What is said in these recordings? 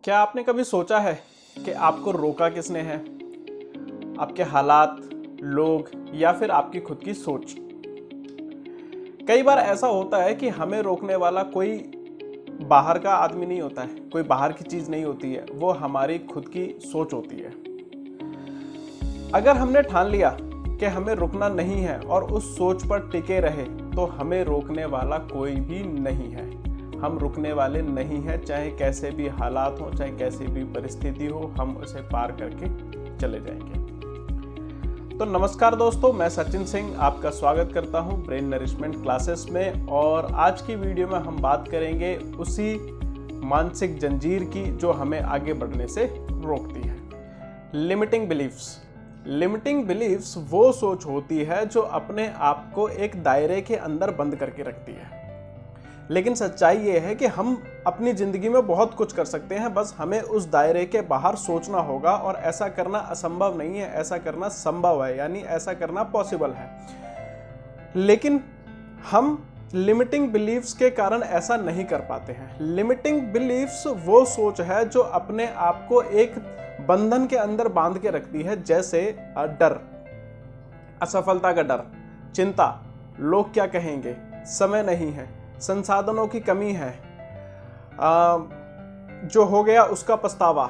क्या आपने कभी सोचा है कि आपको रोका किसने है? आपके हालात, लोग या फिर आपकी खुद की सोच? कई बार ऐसा होता है कि हमें रोकने वाला कोई बाहर का आदमी नहीं होता है, कोई बाहर की चीज नहीं होती है, वो हमारी खुद की सोच होती है। अगर हमने ठान लिया कि हमें रुकना नहीं है और उस सोच पर टिके रहे तो हमें रोकने वाला कोई भी नहीं है। हम रुकने वाले नहीं हैं, चाहे कैसे भी हालात हो, चाहे कैसी भी परिस्थिति हो, हम उसे पार करके चले जाएंगे। तो नमस्कार दोस्तों, मैं सचिन सिंह आपका स्वागत करता हूं ब्रेन नरिशमेंट क्लासेस में। और आज की वीडियो में हम बात करेंगे उसी मानसिक जंजीर की जो हमें आगे बढ़ने से रोकती है, लिमिटिंग बिलीफ्स। लिमिटिंग बिलीफ्स वो सोच होती है जो अपने आप को एक दायरे के अंदर बंद करके रखती है। लेकिन सच्चाई ये है कि हम अपनी जिंदगी में बहुत कुछ कर सकते हैं, बस हमें उस दायरे के बाहर सोचना होगा। और ऐसा करना असंभव नहीं है, ऐसा करना संभव है, यानी ऐसा करना पॉसिबल है। लेकिन हम लिमिटिंग बिलीफ्स के कारण ऐसा नहीं कर पाते हैं। लिमिटिंग बिलीफ्स वो सोच है जो अपने आप को एक बंधन के अंदर बांध के रखती है, जैसे डर, असफलता का डर, चिंता, लोग क्या कहेंगे, समय नहीं है, संसाधनों की कमी है, जो हो गया उसका पछतावा,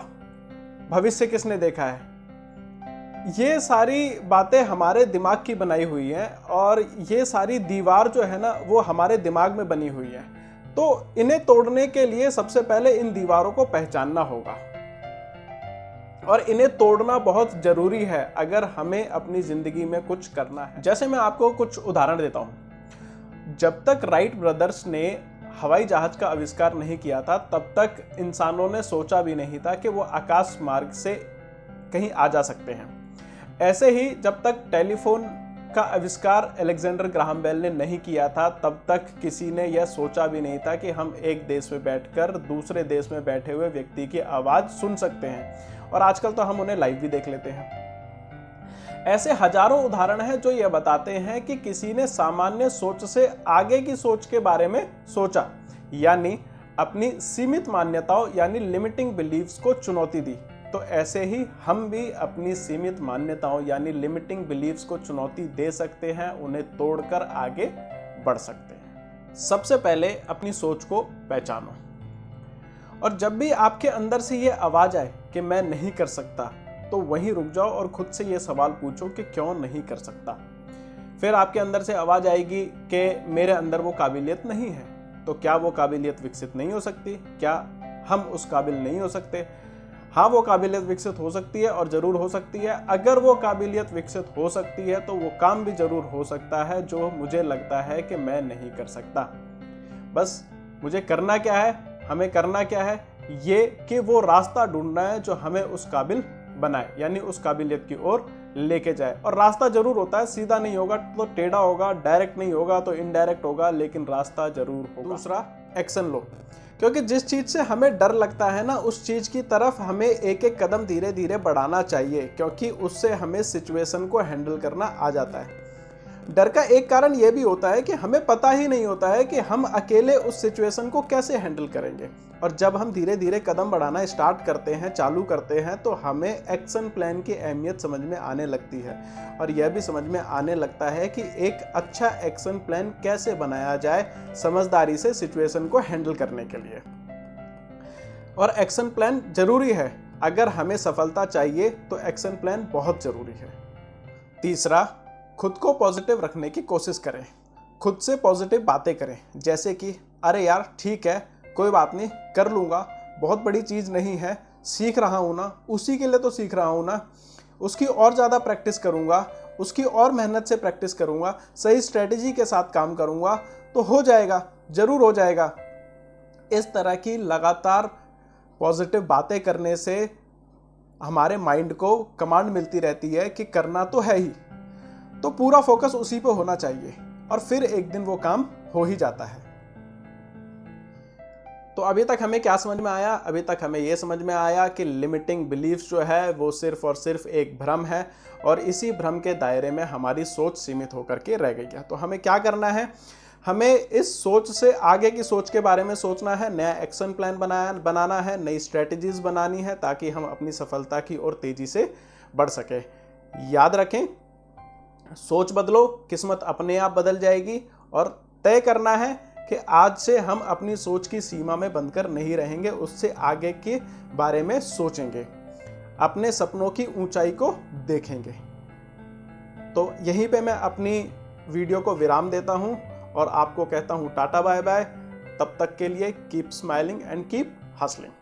भविष्य किसने देखा है। ये सारी बातें हमारे दिमाग की बनाई हुई हैं और ये सारी दीवार जो है ना वो हमारे दिमाग में बनी हुई है। तो इन्हें तोड़ने के लिए सबसे पहले इन दीवारों को पहचानना होगा और इन्हें तोड़ना बहुत जरूरी है अगर हमें अपनी जिंदगी में कुछ करना है। जैसे मैं आपको कुछ उदाहरण देता हूं। जब तक राइट ब्रदर्स ने हवाई जहाज का आविष्कार नहीं किया था, तब तक इंसानों ने सोचा भी नहीं था कि वो आकाश मार्ग से कहीं आ जा सकते हैं। ऐसे ही जब तक टेलीफोन का आविष्कार अलेक्जेंडर ग्राहम बेल ने नहीं किया था, तब तक किसी ने यह सोचा भी नहीं था कि हम एक देश में बैठकर दूसरे देश में बैठे हुए व्यक्ति की आवाज सुन सकते हैं। और आजकल तो हम उन्हें लाइव भी देख लेते हैं। ऐसे हजारों उदाहरण हैं जो यह बताते हैं कि किसी ने सामान्य सोच से आगे की सोच के बारे में सोचा, यानी अपनी सीमित मान्यताओं यानी लिमिटिंग बिलीफ्स को चुनौती दी। तो ऐसे ही हम भी अपनी सीमित मान्यताओं यानी लिमिटिंग बिलीफ्स को चुनौती दे सकते हैं, उन्हें तोड़कर आगे बढ़ सकते हैं। सबसे पहले अपनी सोच को पहचानो। और जब भी आपके अंदर से ये आवाज आए कि मैं नहीं कर सकता, तो वहीं रुक जाओ और खुद से ये सवाल पूछो कि क्यों नहीं कर सकता। फिर आपके अंदर से आवाज आएगी कि मेरे अंदर वो काबिलियत नहीं है। तो क्या वो काबिलियत विकसित नहीं हो सकती? क्या हम उस काबिल नहीं हो सकते? हाँ, वो काबिलियत विकसित हो सकती है और जरूर हो सकती है। अगर वो काबिलियत विकसित हो सकती है तो वो काम भी जरूर हो सकता है जो मुझे लगता है कि मैं नहीं कर सकता। बस मुझे करना क्या है, हमें करना क्या है, ये कि वो रास्ता ढूंढना है जो हमें उस काबिल बनाए, यानी उस काबिलियत की ओर लेके जाए। और रास्ता जरूर होता है, सीधा नहीं होगा तो टेढ़ा होगा, डायरेक्ट नहीं होगा तो इनडायरेक्ट होगा, लेकिन रास्ता जरूर होगा। दूसरा, एक्शन लो। क्योंकि जिस चीज से हमें डर लगता है ना, उस चीज की तरफ हमें एक एक कदम धीरे धीरे बढ़ाना चाहिए, क्योंकि उससे हमें सिचुएशन को हैंडल करना आ जाता है। डर का एक कारण यह भी होता है कि हमें पता ही नहीं होता है कि हम अकेले उस सिचुएशन को कैसे हैंडल करेंगे। और जब हम धीरे धीरे कदम बढ़ाना स्टार्ट करते हैं, चालू करते हैं, तो हमें एक्शन प्लान की अहमियत समझ में आने लगती है। और यह भी समझ में आने लगता है कि एक अच्छा एक्शन प्लान कैसे बनाया जाए समझदारी से सिचुएशन को हैंडल करने के लिए। और एक्शन प्लान जरूरी है। अगर हमें सफलता चाहिए तो एक्शन प्लान बहुत जरूरी है। तीसरा, खुद को पॉजिटिव रखने की कोशिश करें। खुद से पॉजिटिव बातें करें, जैसे कि अरे यार ठीक है, कोई बात नहीं, कर लूँगा, बहुत बड़ी चीज़ नहीं है, सीख रहा हूँ ना, उसी के लिए तो सीख रहा हूँ ना, उसकी और ज़्यादा प्रैक्टिस करूँगा, उसकी और मेहनत से प्रैक्टिस करूँगा, सही स्ट्रेटेजी के साथ काम करूँगा तो हो जाएगा, ज़रूर हो जाएगा। इस तरह की लगातार पॉजिटिव बातें करने से हमारे माइंड को कमांड मिलती रहती है कि करना तो है ही, तो पूरा फोकस उसी पे होना चाहिए और फिर एक दिन वो काम हो ही जाता है। तो अभी तक हमें क्या समझ में आया? अभी तक हमें यह समझ में आया कि लिमिटिंग बिलीफ्स जो है वो सिर्फ और सिर्फ एक भ्रम है और इसी भ्रम के दायरे में हमारी सोच सीमित होकर के रह गई है। तो हमें क्या करना है? हमें इस सोच से आगे की सोच के बारे में सोचना है, नया एक्शन प्लान बनाना है, नई स्ट्रेटजीज बनानी है, ताकि हम अपनी सफलता की ओर तेजी से बढ़ सके। याद रखें, सोच बदलो, किस्मत अपने आप बदल जाएगी। और तय करना है कि आज से हम अपनी सोच की सीमा में बंधकर नहीं रहेंगे, उससे आगे के बारे में सोचेंगे, अपने सपनों की ऊंचाई को देखेंगे। तो यहीं पे मैं अपनी वीडियो को विराम देता हूं और आपको कहता हूं टाटा बाय बाय। तब तक के लिए keep smiling and keep hustling.